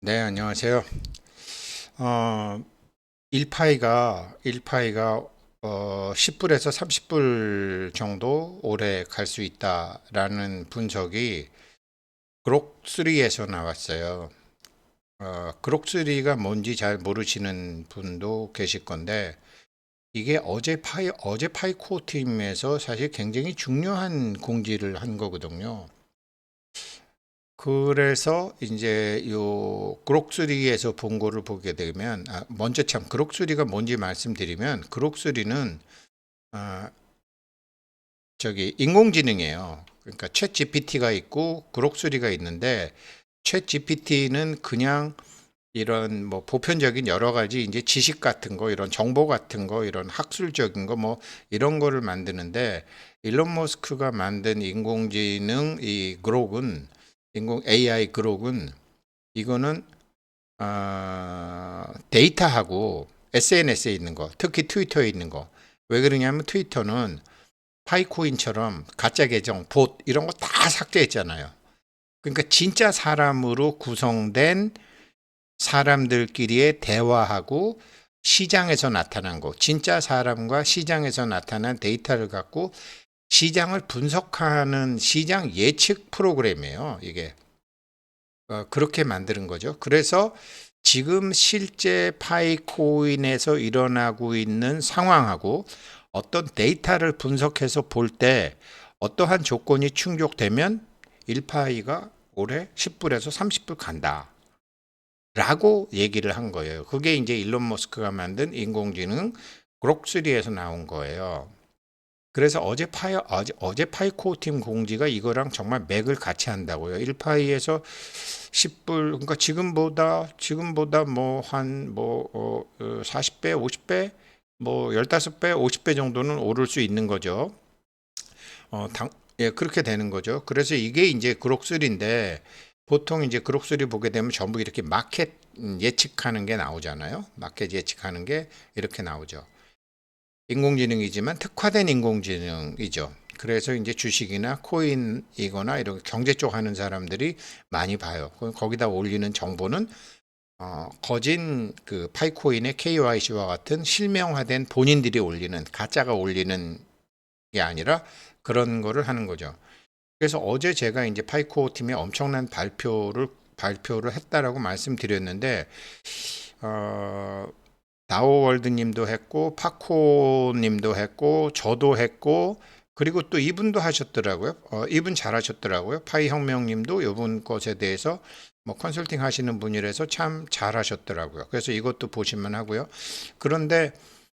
네, 안녕하세요. 어, 1파이가 10불에서 30불 정도 오래 갈 수 있다라는 분석이 그록3에서 나왔어요. 그록3가 뭔지 잘 모르시는 분도 계실 건데, 이게 어제 파이코 팀에서 사실 굉장히 중요한 공지를 한 거거든요. 그래서 이제 요 그록3에서 본 거를 보게 되면, 먼저 참 그록3가 뭔지 말씀드리면, 그록3는 아, 저기 인공지능이에요. 그러니까 챗 GPT가 있고 그록3가 있는데, 챗 GPT는 그냥 이런 뭐 보편적인 여러 가지 이제 지식 같은 거, 이런 정보 같은 거, 이런 학술적인 거 뭐 이런 거를 만드는데, 일론 머스크가 만든 인공지능 이 그록은, 인공 AI 그록은, 이거는 데이터하고 SNS에 있는 거, 특히 트위터에 있는 거. 왜 그러냐면 트위터는 파이코인처럼 가짜 계정, 봇 이런 거 다 삭제했잖아요. 그러니까 진짜 사람으로 구성된 사람들끼리의 대화하고 시장에서 나타난 거, 진짜 사람과 시장에서 나타난 데이터를 갖고 시장을 분석하는 시장 예측 프로그램이에요. 이게 그렇게 만드는 거죠. 그래서 지금 실제 파이코인에서 일어나고 있는 상황하고 어떤 데이터를 분석해서 볼 때 어떠한 조건이 충족되면 1파이가 올해 10불에서 30불 간다. 라고 얘기를 한 거예요. 그게 이제 일론 머스크가 만든 인공지능 그록3에서 나온 거예요. 그래서 어제 파이코 팀 공지가 이거랑 정말 맥을 같이 한다고요. 1파이에서 10불, 그러니까 지금보다 뭐 한 뭐 40배, 50배, 뭐 15배, 50배 정도는 오를 수 있는 거죠. 예, 그렇게 되는 거죠. 그래서 이게 이제 그록3인데, 보통 이제 그록3 보게 되면 전부 이렇게 마켓 예측하는 게 나오잖아요. 마켓 예측하는 게 이렇게 나오죠. 인공지능이지만 특화된 인공지능이죠. 그래서 이제 주식이나 코인이거나 이런 경제 쪽 하는 사람들이 많이 봐요. 거기다 올리는 정보는 거진 그 파이코인의 KYC와 같은 실명화된 본인들이 올리는, 가짜가 올리는 게 아니라 그런 거를 하는 거죠. 그래서 어제 제가 이제 파이코 팀의 엄청난 발표를 했다라고 말씀드렸는데, 어, 다오월드 님도 했고, 파코 님도 했고, 저도 했고, 그리고 또 이분도 하셨더라고요. 이분 잘하셨더라고요. 파이 혁명 님도 이분 것에 대해서 뭐 컨설팅 하시는 분이라서 참 잘하셨더라고요. 그래서 이것도 보시면 하고요. 그런데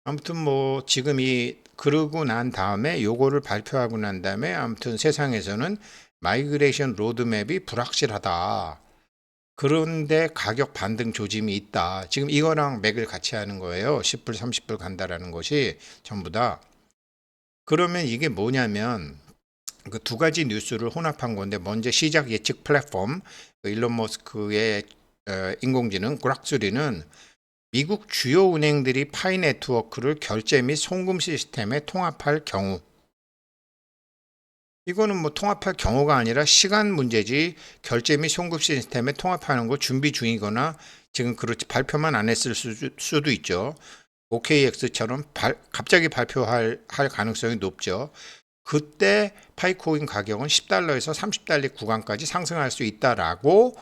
아무튼 뭐 지금 이 그러고 난 다음에 요거를 발표하고 난 다음에 아무튼 세상에서는 마이그레이션 로드맵이 불확실하다. 그런데 가격 반등 조짐이 있다. 지금 이거랑 맥을 같이 하는 거예요. 10불, 30불 간다라는 것이 전부 다. 그러면 이게 뭐냐면 그 두 가지 뉴스를 혼합한 건데, 먼저 시작 예측 플랫폼 그 일론 머스크의 인공지능 그락3는 미국 주요 은행들이 파이 네트워크를 결제 및 송금 시스템에 통합할 경우, 이거는 뭐 통합할 경우가 아니라 시간 문제지, 결제 및 송금 시스템에 통합하는 거 준비 중이거나 지금 그렇지 발표만 안 했을 수도 있죠. OKX처럼 갑자기 할 가능성이 높죠. 그때 파이코인 가격은 10달러에서 30달러 구간까지 상승할 수 있다라고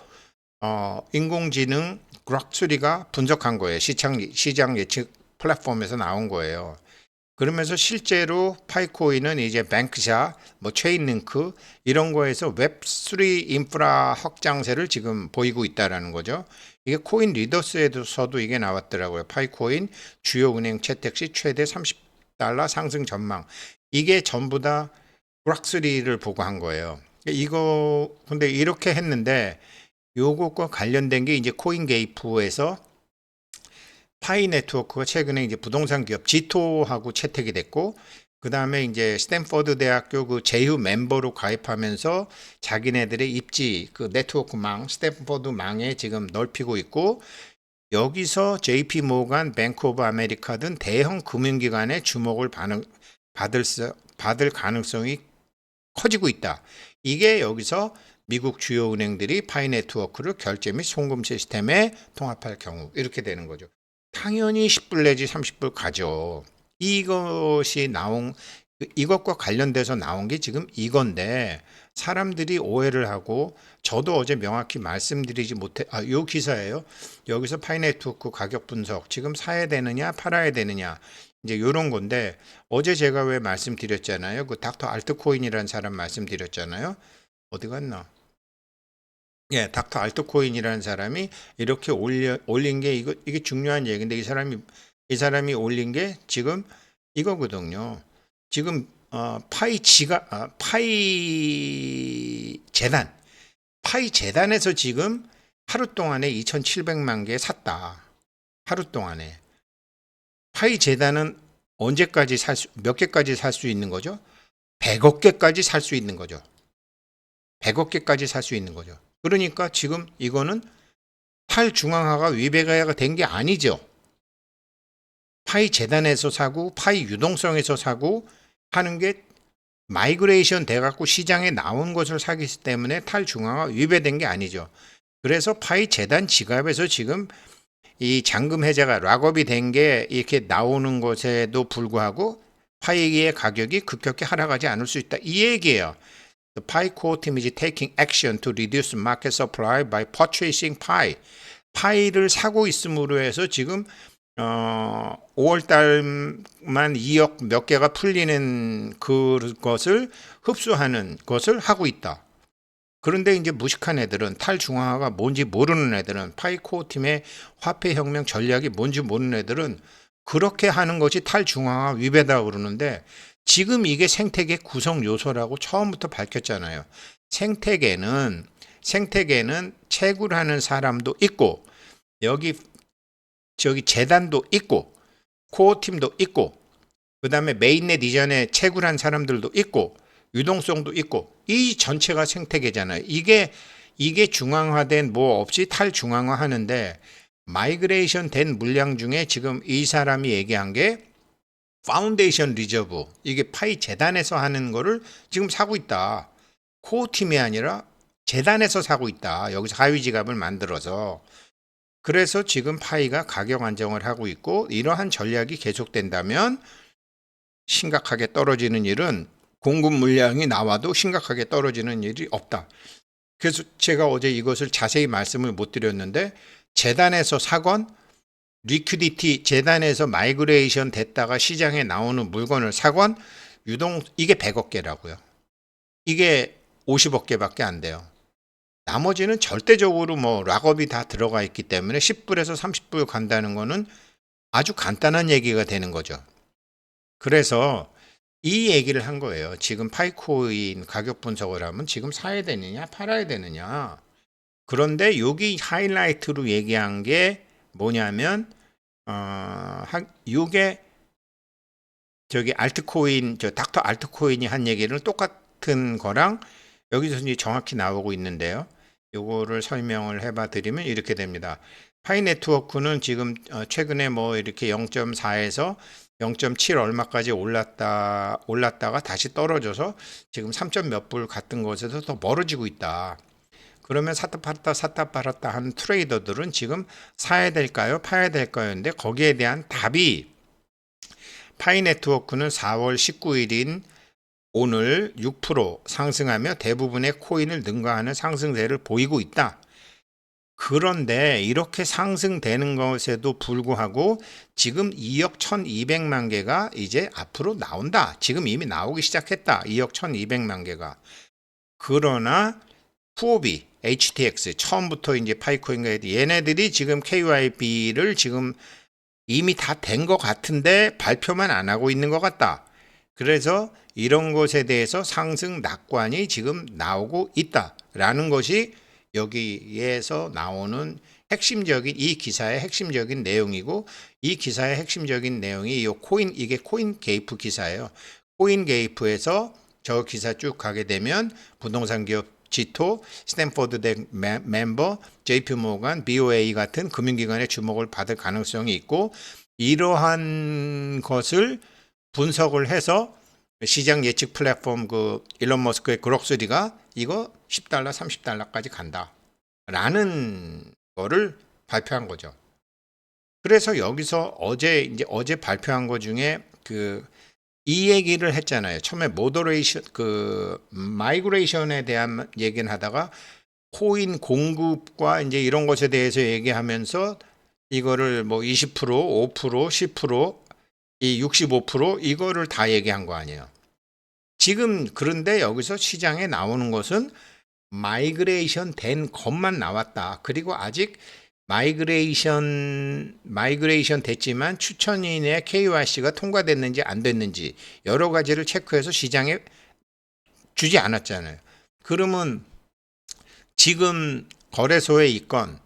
인공지능 그락3가 분석한 거예요. 시장 예측 플랫폼에서 나온 거예요. 그러면서 실제로 파이코인은 이제 뱅크샷, 뭐 체인링크 이런 거에서 웹3 인프라 확장세를 지금 보이고 있다라는 거죠. 이게 코인 리더스에서도 이게 나왔더라고요. 파이코인 주요 은행 채택 시 최대 30달러 상승 전망. 이게 전부 다 그락3를 보고 한 거예요. 이거 근데 이렇게 했는데, 요것과 관련된 게 이제 코인게이프에서 파이 네트워크가 최근에 이제 부동산 기업 지토하고 채택이 됐고, 그 다음에 이제 스탠퍼드 대학교 그 제휴 멤버로 가입하면서 자기네들의 입지 그 네트워크망 스탠퍼드 망에 지금 넓히고 있고, 여기서 JP 모간, 뱅크 오브 아메리카 등 대형 금융기관의 주목을 받을 가능성이 커지고 있다. 이게 여기서 미국 주요 은행들이 파이 네트워크를 결제 및 송금 시스템에 통합할 경우 이렇게 되는 거죠. 당연히 10불 내지 30불 가죠. 이것과 관련돼서 나온 게 지금 이건데 사람들이 오해를 하고 저도 어제 명확히 말씀드리지 못해 요 기사예요. 여기서 파이 네트워크 가격 분석 지금 사야 되느냐 팔아야 되느냐 이제 이런 건데 어제 제가 왜 말씀드렸잖아요. 그 닥터 알트코인이라는 사람 말씀드렸잖아요. 어디 갔나? 예, 닥터 알트코인이라는 사람이 이렇게 올린 게 이게 중요한 얘기인데 이 사람이 올린 게 지금 이거거든요. 지금 파이 재단에서 지금 하루 동안에 2,700만 개 샀다. 하루 동안에. 파이 재단은 언제까지 몇 개까지 살 수 있는 거죠? 100억 개까지 살 수 있는 거죠. 100억 개까지 살 수 있는 거죠. 그러니까 지금 이거는 탈중앙화가 위배가가 된 게 아니죠. 파이 재단에서 사고 파이 유동성에서 사고 하는 게 마이그레이션 돼갖고 시장에 나온 것을 사기 때문에 탈중앙화 위배된 게 아니죠. 그래서 파이 재단 지갑에서 지금 이 잔금 해제가 락업이 된 게 이렇게 나오는 것에도 불구하고 파이의 가격이 급격히 하락하지 않을 수 있다. 이 얘기예요. The Pi Core Team is taking action to reduce market supply by purchasing Pi. 파이를 사고 있음으로 해서 지금 5월 달만 2억 몇 개가 풀리는 그것을 흡수하는 것을 하고 있다. 그런데 이제 무식한 애들은 탈중앙화가 뭔지 모르는 애들은 파이코어 팀의 화폐혁명 전략이 뭔지 모르는 애들은 그렇게 하는 것이 탈중앙화 위배다 그러는데 지금 이게 생태계 구성 요소라고 처음부터 밝혔잖아요. 생태계는 채굴하는 사람도 있고 저기 재단도 있고 코어팀도 있고 그다음에 메인넷 이전에 채굴한 사람들도 있고 유동성도 있고 이 전체가 생태계잖아요. 이게 중앙화된 뭐 없이 탈중앙화 하는데 마이그레이션 된 물량 중에 지금 이 사람이 얘기한 게 파운데이션 리저브 이게 파이 재단에서 하는 거를 지금 사고 있다. 코어팀이 아니라 재단에서 사고 있다. 여기서 하위 지갑을 만들어서. 그래서 지금 파이가 가격 안정을 하고 있고 이러한 전략이 계속된다면 심각하게 떨어지는 일은 공급 물량이 나와도 심각하게 떨어지는 일이 없다. 그래서 제가 어제 이것을 자세히 말씀을 못 드렸는데 재단에서 사건 리퀴디티 재단에서 마이그레이션 됐다가 시장에 나오는 물건을 사건 이게 100억 개라고요. 이게 50억 개밖에 안 돼요. 나머지는 절대적으로 뭐 락업이 다 들어가 있기 때문에 10불에서 30불 간다는 거는 아주 간단한 얘기가 되는 거죠. 그래서 이 얘기를 한 거예요. 지금 파이코인 가격 분석을 하면 지금 사야 되느냐 팔아야 되느냐. 그런데 여기 하이라이트로 얘기한 게 뭐냐면 이게 저기 알트코인 닥터 알트코인이 한 얘기는 똑같은 거랑 여기서 이제 정확히 나오고 있는데요. 요거를 설명을 해봐 드리면 이렇게 됩니다. 파이 네트워크는 지금 최근에 뭐 이렇게 0.4에서 0.7 얼마까지 올랐다가 다시 떨어져서 지금 3점 몇 불 같은 곳에서 더 멀어지고 있다. 그러면 샀다 팔았다 하는 트레이더들은 지금 사야 될까요? 파야 될까요? 근데 거기에 대한 답이 파이 네트워크는 4월 19일인 오늘 6% 상승하며 대부분의 코인을 능가하는 상승세를 보이고 있다. 그런데 이렇게 상승되는 것에도 불구하고 지금 2억 1200만 개가 이제 앞으로 나온다. 지금 이미 나오기 시작했다. 2억 1200만 개가. 그러나 후오비, HTX 처음부터 이제 파이코인가 얘네들이 지금 KYB를 지금 이미 다 된 것 같은데 발표만 안 하고 있는 것 같다. 그래서 이런 것에 대해서 상승 낙관이 지금 나오고 있다라는 것이 여기에서 나오는 핵심적인 이 기사의 핵심적인 내용이고 이 기사의 핵심적인 내용이 이게 코인 게이프 기사예요. 코인 게이프에서 저 기사 쭉 가게 되면 부동산 기업 지토, 스탠포드 대 멤버, JP 모건, BOA 같은 금융기관의 주목을 받을 가능성이 있고 이러한 것을 분석을 해서 시장 예측 플랫폼 그 일론 머스크의 그럭3가 이거 $10, $30까지 간다. 라는 거를 발표한 거죠. 그래서 여기서 어제 발표한 거 중에 이 얘기를 했잖아요. 처음에 마이그레이션에 대한 얘기는 하다가 코인 공급과 이제 이런 것에 대해서 얘기하면서 이거를 뭐 20%, 5%, 10%, 이 65% 이거를 다 얘기한 거 아니에요. 지금 그런데 여기서 시장에 나오는 것은 마이그레이션 된 것만 나왔다. 그리고 아직 마이그레이션 됐지만 추천인의 KYC가 통과됐는지 안 됐는지 여러 가지를 체크해서 시장에 주지 않았잖아요. 그러면 지금 거래소에 있건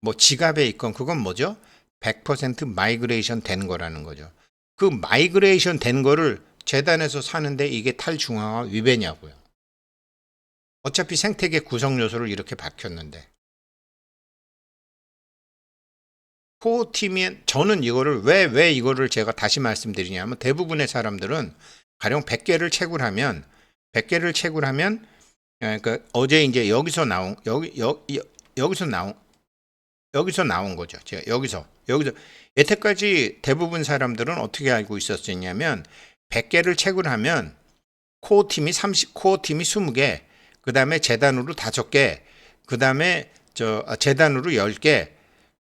뭐 지갑에 있건 그건 뭐죠? 100% 마이그레이션 된 거라는 거죠. 그 마이그레이션 된 거를 재단에서 사는데 이게 탈중앙화 위배냐고요. 어차피 생태계 구성 요소를 이렇게 밝혔는데. 코어팀이 저는 이거를 왜 이거를 제가 다시 말씀드리냐면 대부분의 사람들은 가령 100개를 채굴하면 그러니까 어제 이제 여기서 나온 거죠. 제가 여기서 여태까지 대부분 사람들은 어떻게 알고 있었냐면 100개를 채굴하면 코어팀이 20개, 그다음에 재단으로 5개, 그다음에 재단으로 10개,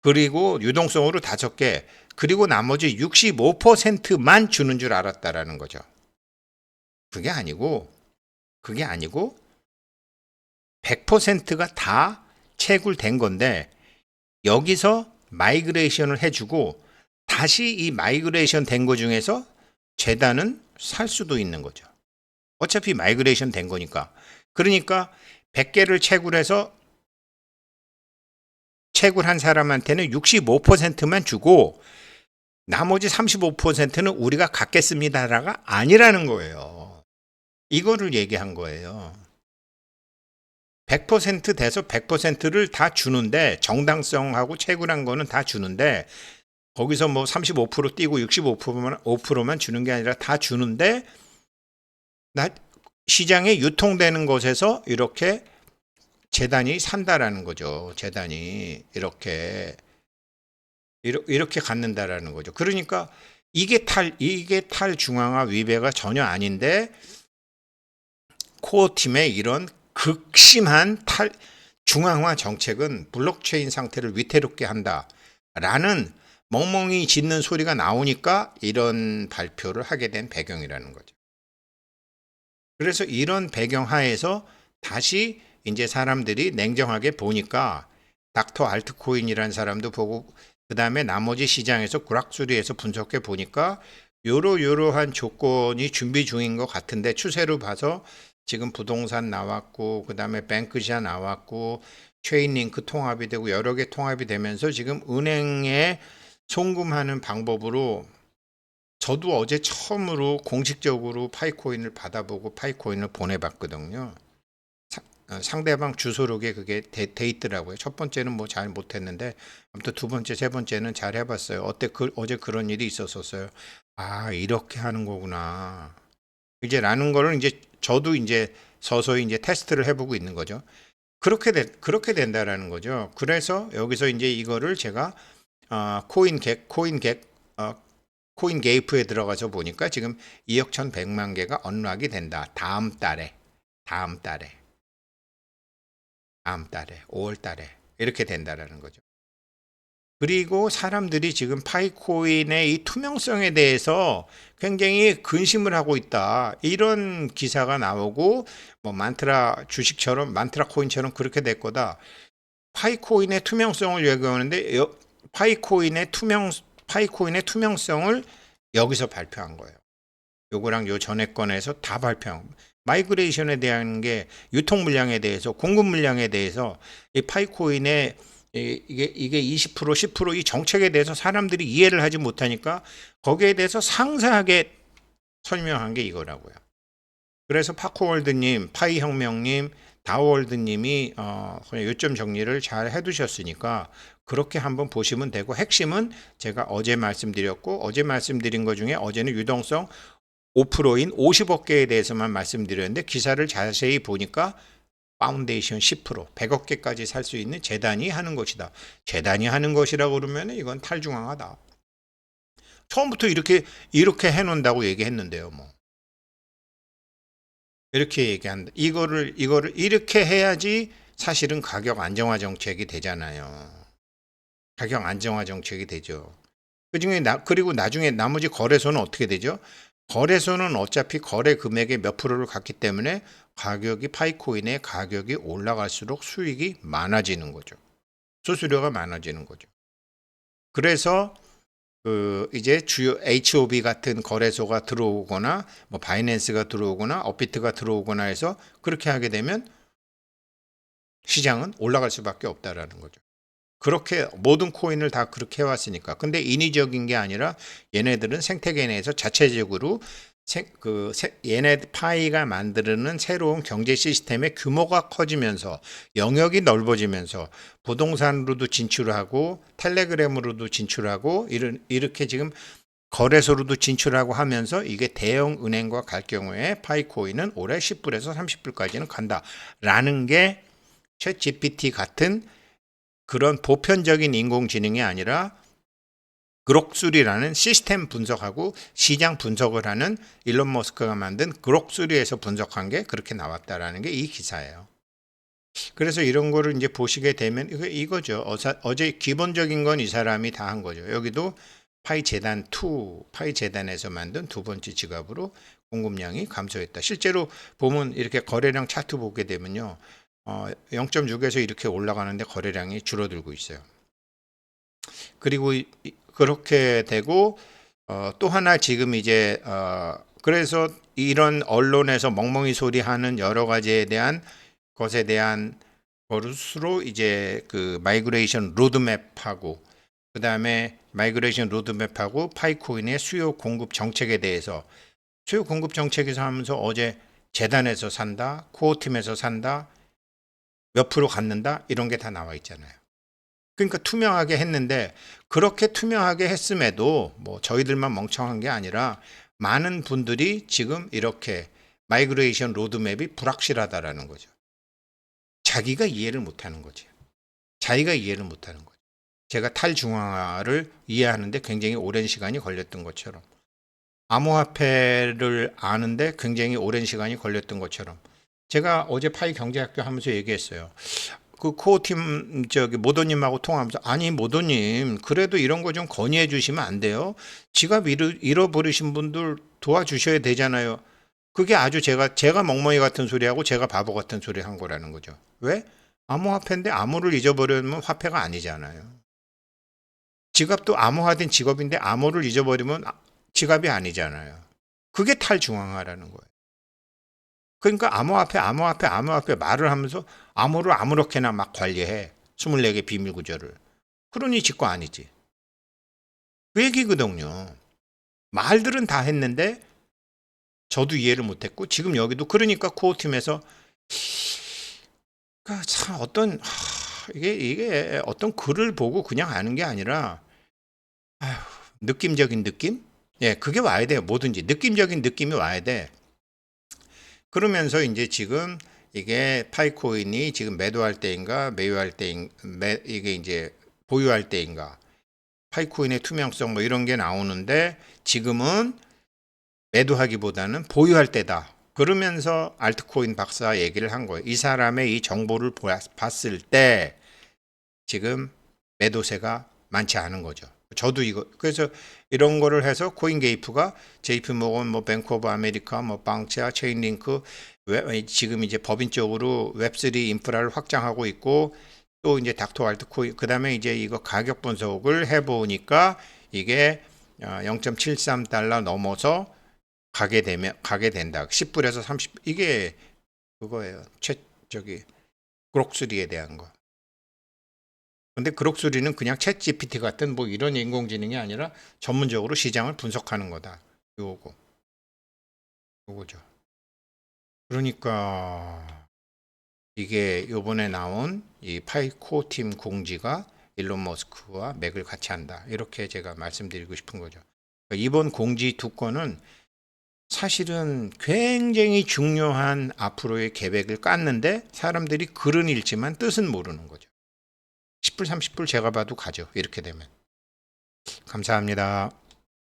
그리고 유동성으로 5개, 그리고 나머지 65%만 주는 줄 알았다라는 거죠. 그게 아니고 100%가 다 채굴된 건데 여기서 마이그레이션을 해주고 다시 이 마이그레이션 된 거 중에서 재단은 살 수도 있는 거죠. 어차피 마이그레이션 된 거니까. 그러니까 100개를 채굴한 사람한테는 65%만 주고 나머지 35%는 우리가 갖겠습니다가 아니라는 거예요. 이거를 얘기한 거예요. 100% 돼서 100%를 다 주는데 정당성하고 채굴한 거는 다 주는데 거기서 뭐 35% 띄고 65%만 주는 게 아니라 다 주는데 시장에 유통되는 것에서 이렇게 재단이 산다라는 거죠. 재단이 이렇게 갖는다라는 거죠. 그러니까 이게 탈중앙화 위배가 전혀 아닌데 코어팀의 이런 극심한 탈중앙화 정책은 블록체인 상태를 위태롭게 한다라는 멍멍이 짖는 소리가 나오니까 이런 발표를 하게 된 배경이라는 거죠. 그래서 이런 배경 하에서 다시 이제 사람들이 냉정하게 보니까 닥터 알트코인이라는 사람도 보고 그 다음에 나머지 시장에서 구락수리해서 분석해 보니까 요러한 조건이 준비 중인 것 같은데 추세로 봐서 지금 부동산 나왔고 그 다음에 뱅크샤 나왔고 체인링크 통합이 되고 여러 개 통합이 되면서 지금 은행에 송금하는 방법으로 저도 어제 처음으로 공식적으로 파이코인을 받아보고 파이코인을 보내봤거든요. 상대방 주소록에 그게 돼 있더라고요. 첫 번째는 뭐 잘 못했는데 아무튼 두 번째, 세 번째는 잘 해봤어요. 어제 그런 일이 있었어요. 아, 이렇게 하는 거구나. 이제 라는 거를 이제 저도 이제 서서히 이제 테스트를 해보고 있는 거죠. 그렇게 된다라는 거죠. 그래서 여기서 이제 이거를 제가 코인 게이프에 들어가서 보니까 지금 2억 1,100만 개가 언락이 된다. 다음 달에 5월 달에 이렇게 된다라는 거죠. 그리고 사람들이 지금 파이코인의 이 투명성에 대해서 굉장히 근심을 하고 있다. 이런 기사가 나오고 뭐 만트라 코인처럼 그렇게 될 거다. 파이코인의 투명성을 얘기하는데 파이코인의 투명성을 여기서 발표한 거예요. 요거랑 요 전에 건에서 다 발표한 거예요. 마이그레이션에 대한 게 유통 물량에 대해서 공급 물량에 대해서 이 파이코인의 이게 20% 10% 이 정책에 대해서 사람들이 이해를 하지 못하니까 거기에 대해서 상세하게 설명한 게 이거라고요. 그래서 파코월드님, 파이혁명님, 다워월드님이 요점 정리를 잘 해두셨으니까 그렇게 한번 보시면 되고 핵심은 제가 어제 말씀드렸고 어제 말씀드린 것 중에 어제는 유동성 5%인 50억 개에 대해서만 말씀드렸는데 기사를 자세히 보니까 파운데이션 10%, 100억 개까지 살 수 있는 재단이 하는 것이다. 재단이 하는 것이라고 그러면 이건 탈중앙화다. 처음부터 이렇게 해놓는다고 얘기했는데요. 뭐 이렇게 얘기한다. 이거를 이렇게 해야지 사실은 가격 안정화 정책이 되잖아요. 가격 안정화 정책이 되죠. 그중에 그리고 나중에 나머지 거래소는 어떻게 되죠? 거래소는 어차피 거래 금액의 몇 프로를 갖기 때문에 가격이 파이코인의 가격이 올라갈수록 수익이 많아지는 거죠. 수수료가 많아지는 거죠. 그래서 이제 주요 HOB 같은 거래소가 들어오거나 뭐 바이낸스가 들어오거나 업비트가 들어오거나 해서 그렇게 하게 되면 시장은 올라갈 수밖에 없다라는 거죠. 그렇게 모든 코인을 다 그렇게 해왔으니까. 근데 인위적인 게 아니라 얘네들은 생태계 내에서 자체적으로 얘네 파이가 만드는 새로운 경제 시스템의 규모가 커지면서 영역이 넓어지면서 부동산으로도 진출하고 텔레그램으로도 진출하고 이렇게 지금 거래소로도 진출하고 하면서 이게 대형 은행과 갈 경우에 파이코인은 올해 10불에서 30불까지는 간다라는 게 챗 GPT 같은 그런 보편적인 인공지능이 아니라 그록3라는 시스템 분석하고 시장 분석을 하는 일론 머스크가 만든 그록3에서 분석한 게 그렇게 나왔다라는 게 이 기사예요. 그래서 이런 거를 이제 보시게 되면 이거죠. 어제 기본적인 건 이 사람이 다 한 거죠. 여기도 파이 재단 2, 파이 재단에서 만든 두 번째 지갑으로 공급량이 감소했다. 실제로 보면 이렇게 거래량 차트 보게 되면요. 0.6에서 이렇게 올라가는데 거래량이 줄어들고 있어요. 그리고 그렇게 되고 또 하나 지금 이제 그래서 이런 언론에서 멍멍이 소리하는 여러 가지에 대한 것에 대한 것으로 이제 그 마이그레이션 로드맵하고 그 다음에 마이그레이션 로드맵하고 파이코인의 수요 공급 정책에 대해서 수요 공급 정책에서 하면서 어제 재단에서 산다, 코어팀에서 산다, 몇 프로 갖는다 이런 게 다 나와 있잖아요. 그러니까 투명하게 했는데 그렇게 투명하게 했음에도 뭐 저희들만 멍청한 게 아니라 많은 분들이 지금 이렇게 마이그레이션 로드맵이 불확실하다라는 거죠. 자기가 이해를 못하는 거지. 자기가 이해를 못하는 거죠. 제가 탈중앙화를 이해하는데 굉장히 오랜 시간이 걸렸던 것처럼 암호화폐를 아는데 굉장히 오랜 시간이 걸렸던 것처럼 제가 어제 파이 경제학교 하면서 얘기했어요. 그 코어팀 모도님하고 통화하면서 아니 모도님 그래도 이런 거 좀 건의해 주시면 안 돼요? 지갑 잃어버리신 분들 도와주셔야 되잖아요. 그게 아주 제가 멍멍이 같은 소리하고 제가 바보 같은 소리 한 거라는 거죠. 왜? 암호화폐인데 암호를 잊어버리면 화폐가 아니잖아요. 지갑도 암호화된 직업인데 암호를 잊어버리면 지갑이 아니잖아요. 그게 탈중앙화라는 거예요. 그러니까 암호화폐 말을 하면서 암호를 아무렇게나 막 관리해. 24개 비밀 구조를. 그러니 지 거 아니지. 그 얘기거든요. 말들은 다 했는데 저도 이해를 못했고 지금 여기도 그러니까 코어팀에서 그러니까 참 이게 어떤 글을 보고 그냥 아는 게 아니라 아휴, 느낌적인 느낌? 예, 그게 와야 돼요. 뭐든지 느낌적인 느낌이 와야 돼. 그러면서 이제 지금 이게 파이코인이 지금 매도할 때인가 매유할 이게 이제 보유할 때인가 파이코인의 투명성 뭐 이런 게 나오는데 지금은 매도하기보다는 보유할 때다. 그러면서 알트코인 박사 얘기를 한 거예요. 이 사람의 이 정보를 봤을 때 지금 매도세가 많지 않은 거죠. 저도 그래서 이런 거를 해서 코인게이프가 JP 모건, 뭐 뱅크 오브 아메리카, 뭐 방치아, 체인링크 지금 이제 법인적으로 웹3 인프라를 확장하고 있고 또 이제 닥터 알트코인 그다음에 이제 이거 가격 분석을 해보니까 이게 0.73달러 넘어서 가게 된다. 10불에서 30 이게 그거예요. 그록3에 대한 거. 근데 그록소리는 그냥 챗 GPT 같은 뭐 이런 인공지능이 아니라 전문적으로 시장을 분석하는 거다. 요거죠. 그러니까 이게 요번에 나온 이 파이코 팀 공지가 일론 머스크와 맥을 같이 한다. 이렇게 제가 말씀드리고 싶은 거죠. 그러니까 이번 공지 두 건은 사실은 굉장히 중요한 앞으로의 계획을 깠는데 사람들이 글은 읽지만 뜻은 모르는 거죠. 10불 30불 제가 봐도 가죠. 이렇게 되면. 감사합니다.